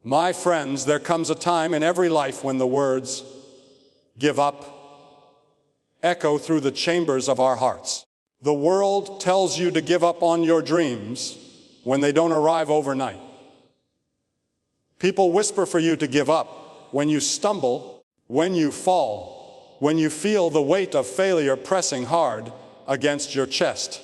My friends, there comes a time in every life when the words, "give up," echo through the chambers of our hearts. The world tells you to give up on your dreams when they don't arrive overnight. People whisper for you to give up when you stumble, when you fall, when you feel the weight of failure pressing hard against your chest.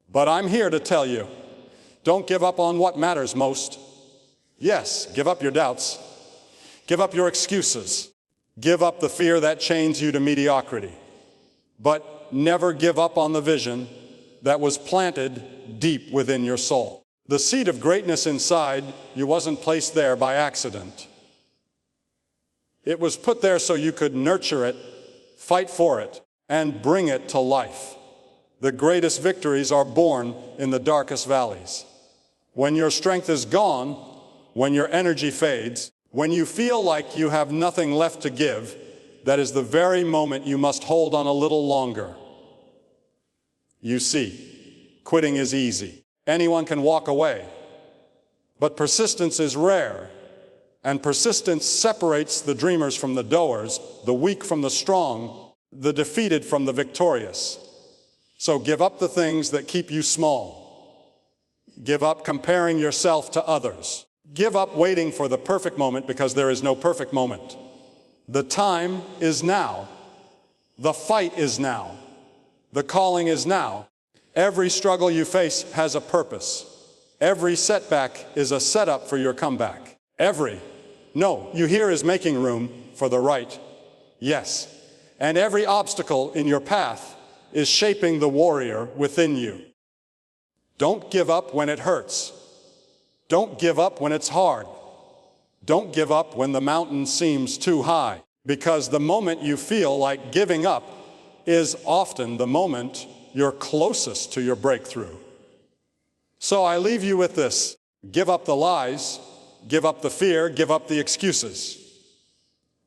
But I'm here to tell you, don't give up on what matters most. Yes, give up your doubts. Give up your excuses. Give up the fear that chains you to mediocrity. But never give up on the vision that was planted deep within your soul. The seed of greatness inside you wasn't placed there by accident. It was put there so you could nurture it, fight for it, and bring it to life. The greatest victories are born in the darkest valleys. When your strength is gone, when your energy fades, when you feel like you have nothing left to give, that is the very moment you must hold on a little longer. You see, quitting is easy. Anyone can walk away. But persistence is rare, and persistence separates the dreamers from the doers, the weak from the strong, the defeated from the victorious. So give up the things that keep you small. Give up comparing yourself to others. Give up waiting for the perfect moment, because there is no perfect moment. The time is now. The fight is now. The calling is now. Every struggle you face has a purpose. Every setback is a setup for your comeback. No, you hear is making room for the right. Yes. And every obstacle in your path is shaping the warrior within you. Don't give up when it hurts. Don't give up when it's hard. Don't give up when the mountain seems too high, because the moment you feel like giving up is often the moment you're closest to your breakthrough. So I leave you with this: give up the lies, give up the fear, give up the excuses.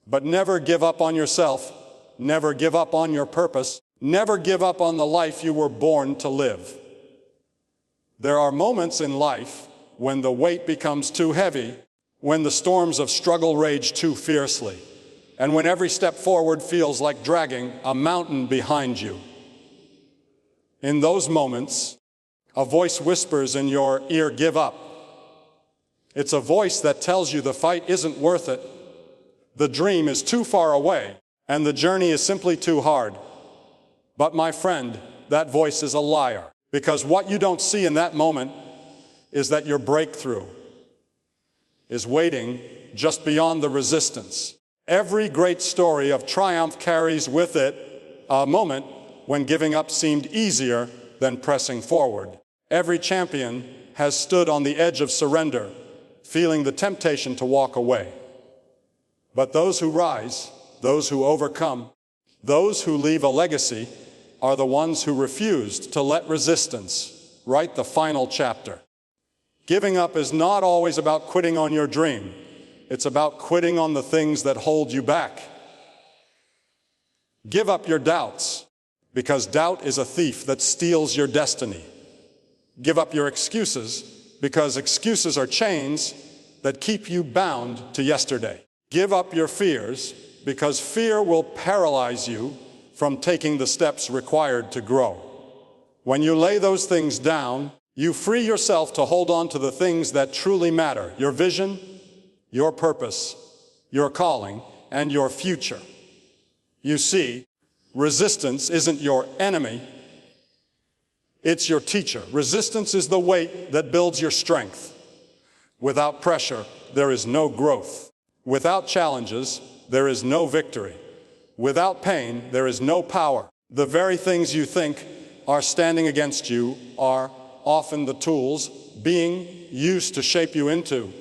But never give up on yourself, never give up on your purpose, never give up on the life you were born to live. There are moments in life when the weight becomes too heavy, when the storms of struggle rage too fiercely, and when every step forward feels like dragging a mountain behind you. In those moments, a voice whispers in your ear, "Give up." It's a voice that tells you the fight isn't worth it, the dream is too far away, and the journey is simply too hard. But my friend, that voice is a liar, because what you don't see in that moment is that your breakthrough is waiting just beyond the resistance. Every great story of triumph carries with it a moment when giving up seemed easier than pressing forward. Every champion has stood on the edge of surrender, feeling the temptation to walk away. But those who rise, those who overcome, those who leave a legacy are the ones who refused to let resistance write the final chapter. Giving up is not always about quitting on your dream. It's about quitting on the things that hold you back. Give up your doubts, because doubt is a thief that steals your destiny. Give up your excuses, because excuses are chains that keep you bound to yesterday. Give up your fears, because fear will paralyze you from taking the steps required to grow. When you lay those things down, you free yourself to hold on to the things that truly matter: your vision, your purpose, your calling, and your future. You see, resistance isn't your enemy, it's your teacher. Resistance is the weight that builds your strength. Without pressure, there is no growth. Without challenges, there is no victory. Without pain, there is no power. The very things you think are standing against you are often the tools being used to shape you into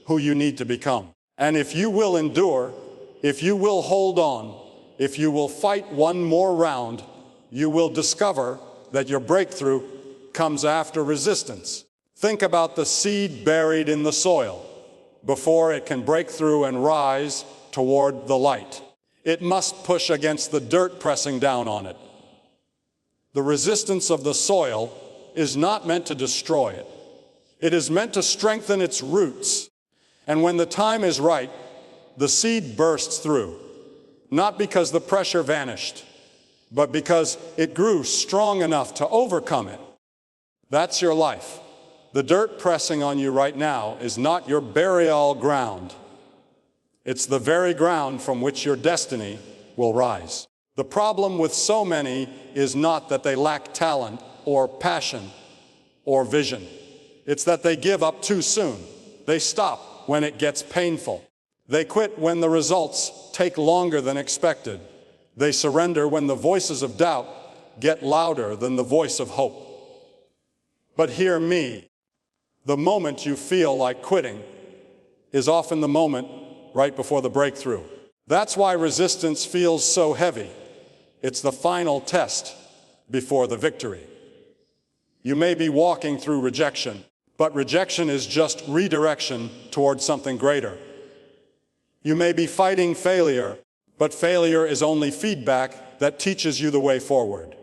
who you need to become. And if you will endure, if you will hold on, if you will fight one more round, you will discover that your breakthrough comes after resistance. Think about the seed buried in the soil before it can break through and rise toward the light. It must push against the dirt pressing down on it. The resistance of the soil is not meant to destroy it. It is meant to strengthen its roots. And when the time is right, the seed bursts through, not because the pressure vanished, but because it grew strong enough to overcome it. That's your life. The dirt pressing on you right now is not your burial ground. It's the very ground from which your destiny will rise. The problem with so many is not that they lack talent or passion or vision. It's that they give up too soon. They stop when it gets painful. They quit when the results take longer than expected. They surrender when the voices of doubt get louder than the voice of hope. But hear me, the moment you feel like quitting is often the moment right before the breakthrough. That's why resistance feels so heavy. It's the final test before the victory. You may be walking through rejection, but rejection is just redirection towards something greater. You may be fighting failure, but failure is only feedback that teaches you the way forward.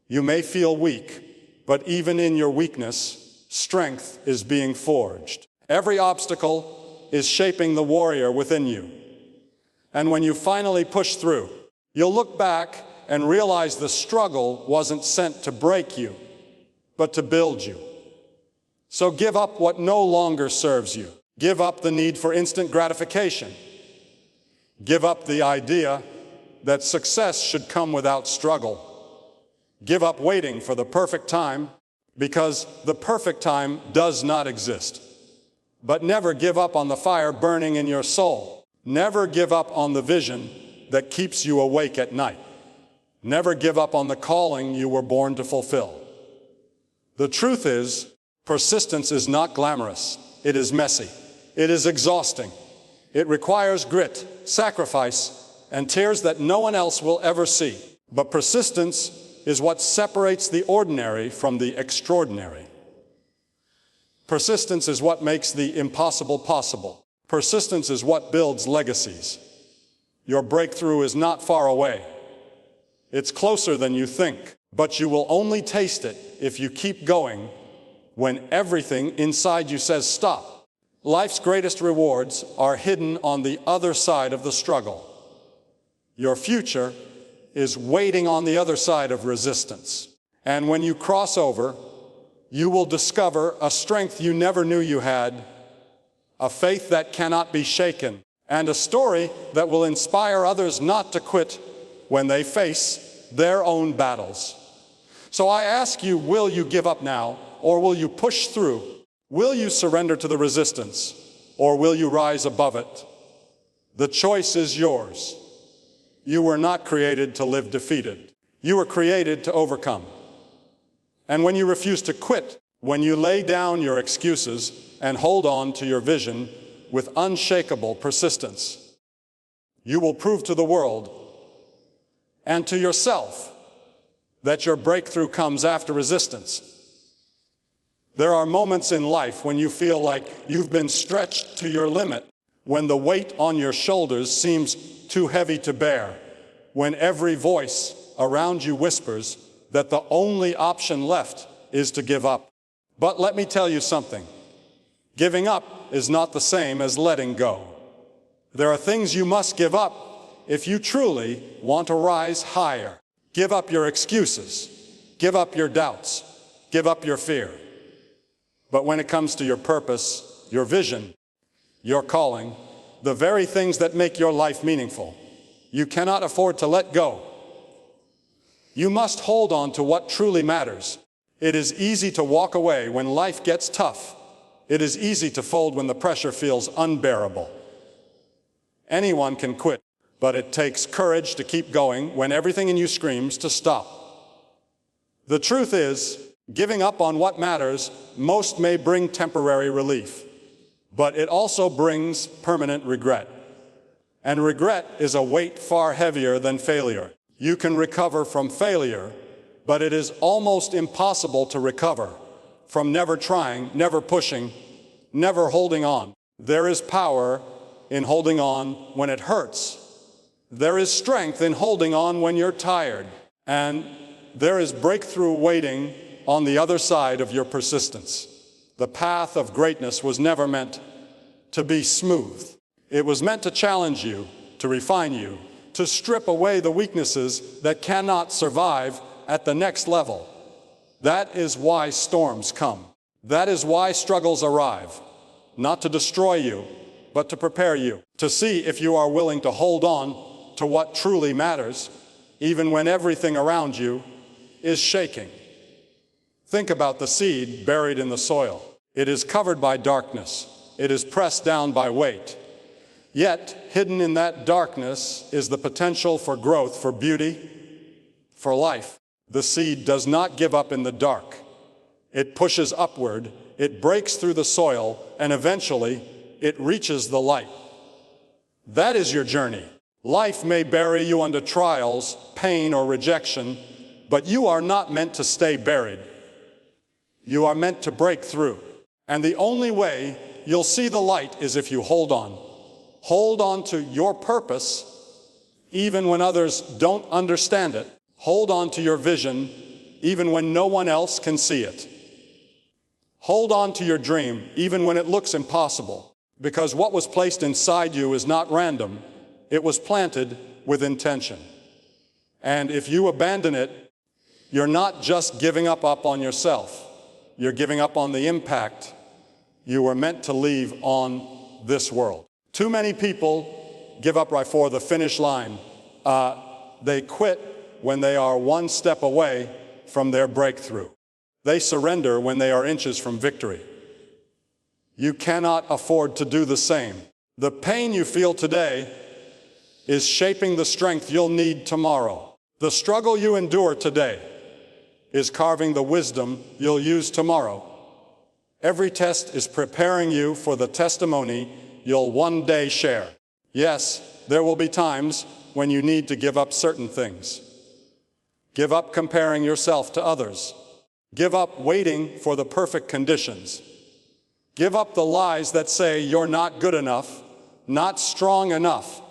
You may feel weak, but even in your weakness, strength is being forged. Every obstacle is shaping the warrior within you. And when you finally push through, you'll look back and realize the struggle wasn't sent to break you, but to build you. So give up what no longer serves you. Give up the need for instant gratification. Give up the idea that success should come without struggle. Give up waiting for the perfect time, because the perfect time does not exist. But never give up on the fire burning in your soul. Never give up on the vision that keeps you awake at night. Never give up on the calling you were born to fulfill. The truth is, persistence is not glamorous. It is messy. It is exhausting. It requires grit, sacrifice, and tears that no one else will ever see. But persistence is what separates the ordinary from the extraordinary. Persistence is what makes the impossible possible. Persistence is what builds legacies. Your breakthrough is not far away. It's closer than you think, but you will only taste it if you keep going when everything inside you says stop. Life's greatest rewards are hidden on the other side of the struggle. Your future is waiting on the other side of resistance. And when you cross over, you will discover a strength you never knew you had, a faith that cannot be shaken, and a story that will inspire others not to quit when they face their own battles. So I ask you, will you give up now, or will you push through? Will you surrender to the resistance, or will you rise above it? The choice is yours. You were not created to live defeated. You were created to overcome. And when you refuse to quit, when you lay down your excuses and hold on to your vision with unshakable persistence, you will prove to the world and to yourself that your breakthrough comes after resistance. There are moments in life when you feel like you've been stretched to your limit, when the weight on your shoulders seems too heavy to bear, when every voice around you whispers that the only option left is to give up. But let me tell you something. Giving up is not the same as letting go. There are things you must give up if you truly want to rise higher. Give up your excuses. Give up your doubts. Give up your fear. But when it comes to your purpose, your vision, your calling, the very things that make your life meaningful, you cannot afford to let go. You must hold on to what truly matters. It is easy to walk away when life gets tough. It is easy to fold when the pressure feels unbearable. Anyone can quit, but it takes courage to keep going when everything in you screams to stop. The truth is, giving up on what matters most may bring temporary relief, but it also brings permanent regret. And regret is a weight far heavier than failure. You can recover from failure, but it is almost impossible to recover from never trying, never pushing, never holding on. There is power in holding on when it hurts. There is strength in holding on when you're tired. And there is breakthrough waiting on the other side of your persistence. The path of greatness was never meant to be smooth. It was meant to challenge you, to refine you, to strip away the weaknesses that cannot survive at the next level. That is why storms come. That is why struggles arrive, not to destroy you, but to prepare you, to see if you are willing to hold on to what truly matters, even when everything around you is shaking. Think about the seed buried in the soil. It is covered by darkness. It is pressed down by weight. Yet, hidden in that darkness is the potential for growth, for beauty, for life. The seed does not give up in the dark. It pushes upward, it breaks through the soil, and eventually, it reaches the light. That is your journey. Life may bury you under trials, pain, or rejection, but you are not meant to stay buried. You are meant to break through. And the only way you'll see the light is if you hold on. Hold on to your purpose, even when others don't understand it. Hold on to your vision, even when no one else can see it. Hold on to your dream, even when it looks impossible. Because what was placed inside you is not random. It was planted with intention. And if you abandon it, you're not just giving up on yourself. You're giving up on the impact you were meant to leave on this world. Too many people give up right before the finish line. They quit when they are one step away from their breakthrough. They surrender when they are inches from victory. You cannot afford to do the same. The pain you feel today is shaping the strength you'll need tomorrow. The struggle you endure today is carving the wisdom you'll use tomorrow. Every test is preparing you for the testimony you'll one day share. Yes, there will be times when you need to give up certain things. Give up comparing yourself to others. Give up waiting for the perfect conditions. Give up the lies that say you're not good enough, not strong enough,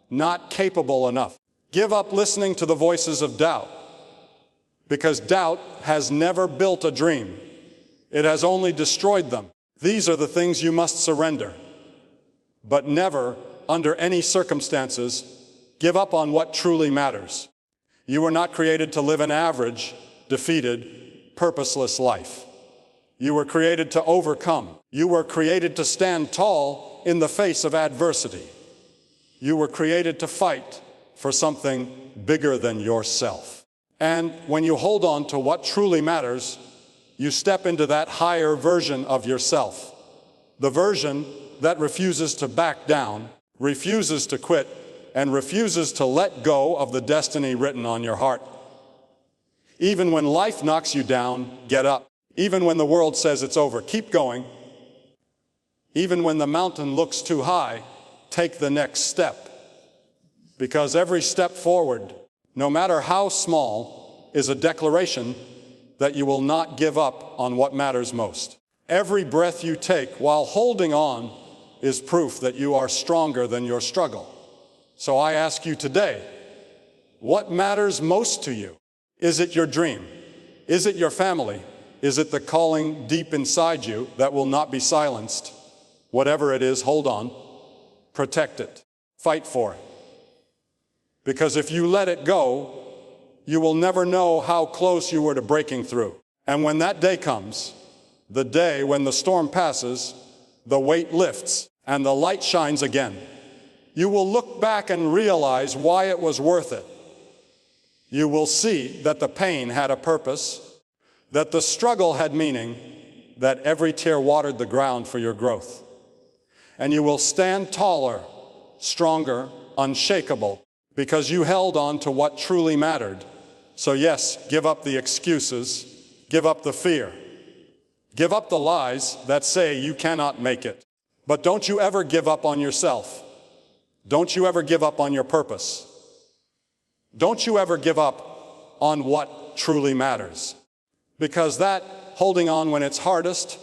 not capable enough. Give up listening to the voices of doubt, because doubt has never built a dream. It has only destroyed them. These are the things you must surrender. But never, under any circumstances, give up on what truly matters. You were not created to live an average, defeated, purposeless life. You were created to overcome. You were created to stand tall in the face of adversity. You were created to fight for something bigger than yourself. And when you hold on to what truly matters, you step into that higher version of yourself. The version that refuses to back down, refuses to quit, and refuses to let go of the destiny written on your heart. Even when life knocks you down, get up. Even when the world says it's over, keep going. Even when the mountain looks too high, take the next step. Because every step forward, no matter how small, is a declaration that you will not give up on what matters most. Every breath you take while holding on is proof that you are stronger than your struggle. So I ask you today, what matters most to you? Is it your dream? Is it your family? Is it the calling deep inside you that will not be silenced? Whatever it is, hold on, protect it, fight for it. Because if you let it go, you will never know how close you were to breaking through. And when that day comes, the day when the storm passes, the weight lifts, and the light shines again, you will look back and realize why it was worth it. You will see that the pain had a purpose, that the struggle had meaning, that every tear watered the ground for your growth. And you will stand taller, stronger, unshakable, because you held on to what truly mattered. So yes, give up the excuses, give up the fear, give up the lies that say you cannot make it. But don't you ever give up on yourself. Don't you ever give up on your purpose. Don't you ever give up on what truly matters. Because that holding on when it's hardest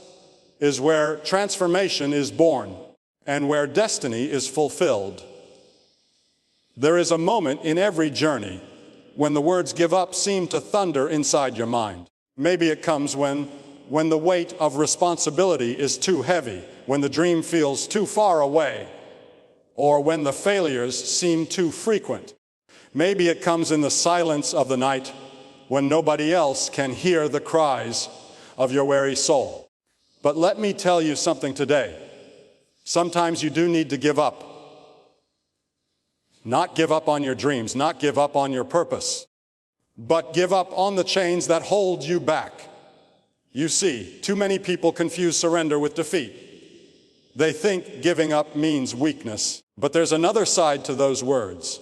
is where transformation is born and where destiny is fulfilled. There is a moment in every journey when the words give up seem to thunder inside your mind. Maybe it comes when the weight of responsibility is too heavy, when the dream feels too far away, or when the failures seem too frequent. Maybe it comes in the silence of the night, when nobody else can hear the cries of your weary soul. But let me tell you something today. Sometimes you do need to give up. Not give up on your dreams, not give up on your purpose, but give up on the chains that hold you back. You see, too many people confuse surrender with defeat. They think giving up means weakness, but there's another side to those words.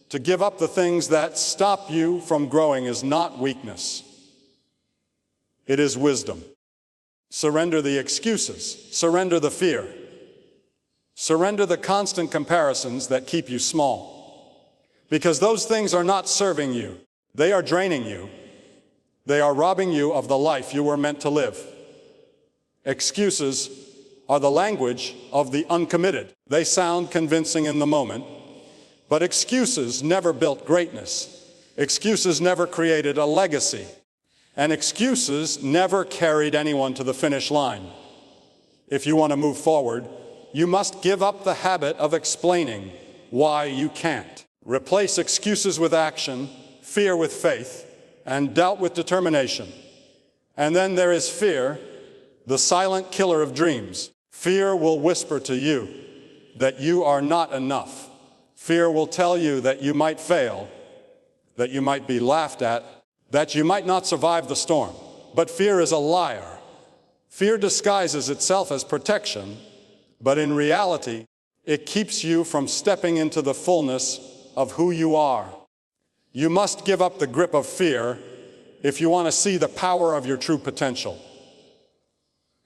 To give up the things that stop you from growing is not weakness. It is wisdom. Surrender the excuses. Surrender the fear. Surrender the constant comparisons that keep you small. Because those things are not serving you. They are draining you. They are robbing you of the life you were meant to live. Excuses are the language of the uncommitted. They sound convincing in the moment, but excuses never built greatness. Excuses never created a legacy. And excuses never carried anyone to the finish line. If you want to move forward, you must give up the habit of explaining why you can't. Replace excuses with action, fear with faith, and doubt with determination. And then there is fear, the silent killer of dreams. Fear will whisper to you that you are not enough. Fear will tell you that you might fail, that you might be laughed at, that you might not survive the storm. But fear is a liar. Fear disguises itself as protection, but in reality, it keeps you from stepping into the fullness of who you are. You must give up the grip of fear if you want to see the power of your true potential.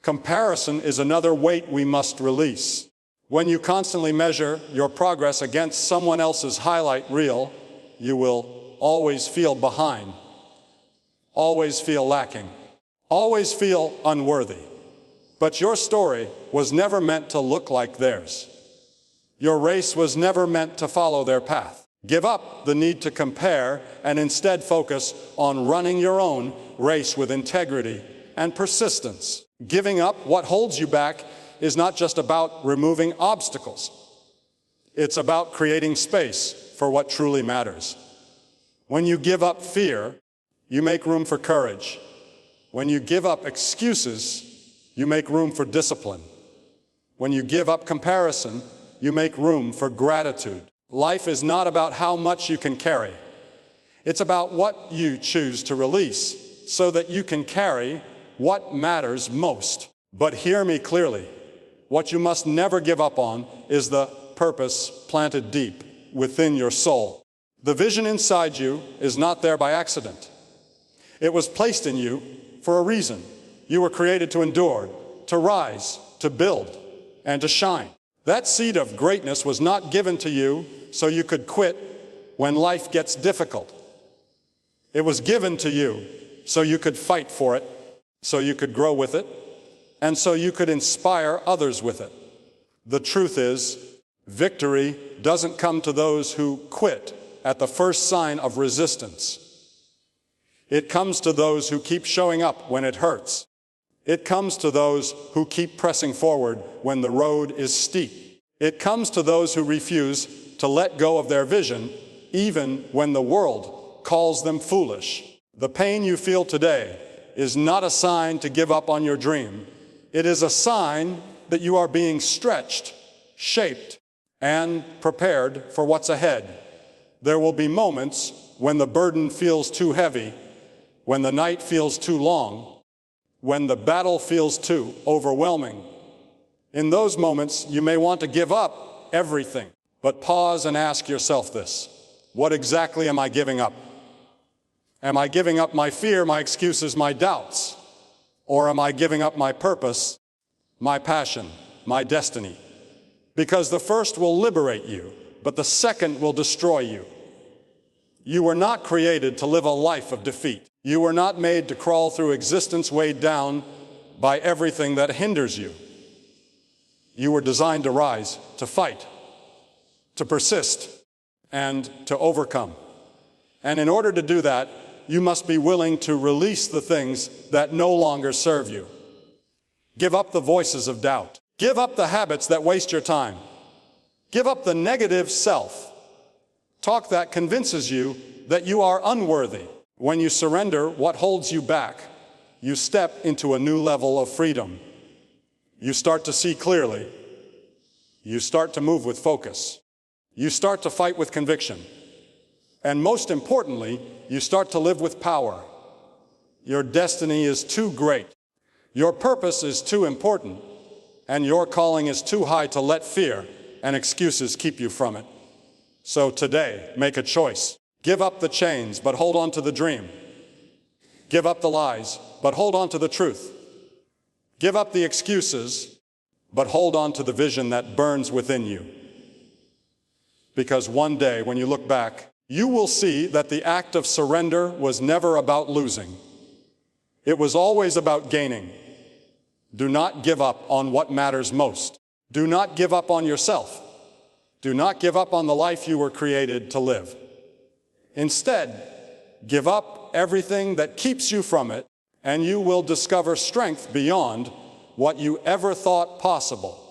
Comparison is another weight we must release. When you constantly measure your progress against someone else's highlight reel, you will always feel behind, always feel lacking, always feel unworthy. But your story was never meant to look like theirs. Your race was never meant to follow their path. Give up the need to compare and instead focus on running your own race with integrity and persistence. Giving up what holds you back is not just about removing obstacles. It's about creating space for what truly matters. When you give up fear, you make room for courage. When you give up excuses, you make room for discipline. When you give up comparison, you make room for gratitude. Life is not about how much you can carry. It's about what you choose to release so that you can carry what matters most. But hear me clearly. What you must never give up on is the purpose planted deep within your soul. The vision inside you is not there by accident. It was placed in you for a reason. You were created to endure, to rise, to build, and to shine. That seed of greatness was not given to you so you could quit when life gets difficult. It was given to you so you could fight for it, so you could grow with it, and so you could inspire others with it. The truth is, victory doesn't come to those who quit at the first sign of resistance. It comes to those who keep showing up when it hurts. It comes to those who keep pressing forward when the road is steep. It comes to those who refuse to let go of their vision, even when the world calls them foolish. The pain you feel today is not a sign to give up on your dream. It is a sign that you are being stretched, shaped, and prepared for what's ahead. There will be moments when the burden feels too heavy, when the night feels too long, when the battle feels too overwhelming. In those moments, you may want to give up everything, but pause and ask yourself this: what exactly am I giving up? Am I giving up my fear, my excuses, my doubts? Or am I giving up my purpose, my passion, my destiny? Because the first will liberate you, but the second will destroy you. You were not created to live a life of defeat. You were not made to crawl through existence weighed down by everything that hinders you. You were designed to rise, to fight, to persist, and to overcome. And in order to do that, you must be willing to release the things that no longer serve you. Give up the voices of doubt. Give up the habits that waste your time. Give up the negative self-talk that convinces you that you are unworthy. When you surrender what holds you back, you step into a new level of freedom. You start to see clearly. You start to move with focus. You start to fight with conviction. And most importantly, you start to live with power. Your destiny is too great. Your purpose is too important. And your calling is too high to let fear and excuses keep you from it. So today, make a choice. Give up the chains, but hold on to the dream. Give up the lies, but hold on to the truth. Give up the excuses, but hold on to the vision that burns within you. Because one day, when you look back, you will see that the act of surrender was never about losing. It was always about gaining. Do not give up on what matters most. Do not give up on yourself. Do not give up on the life you were created to live. Instead, give up everything that keeps you from it, and you will discover strength beyond what you ever thought possible.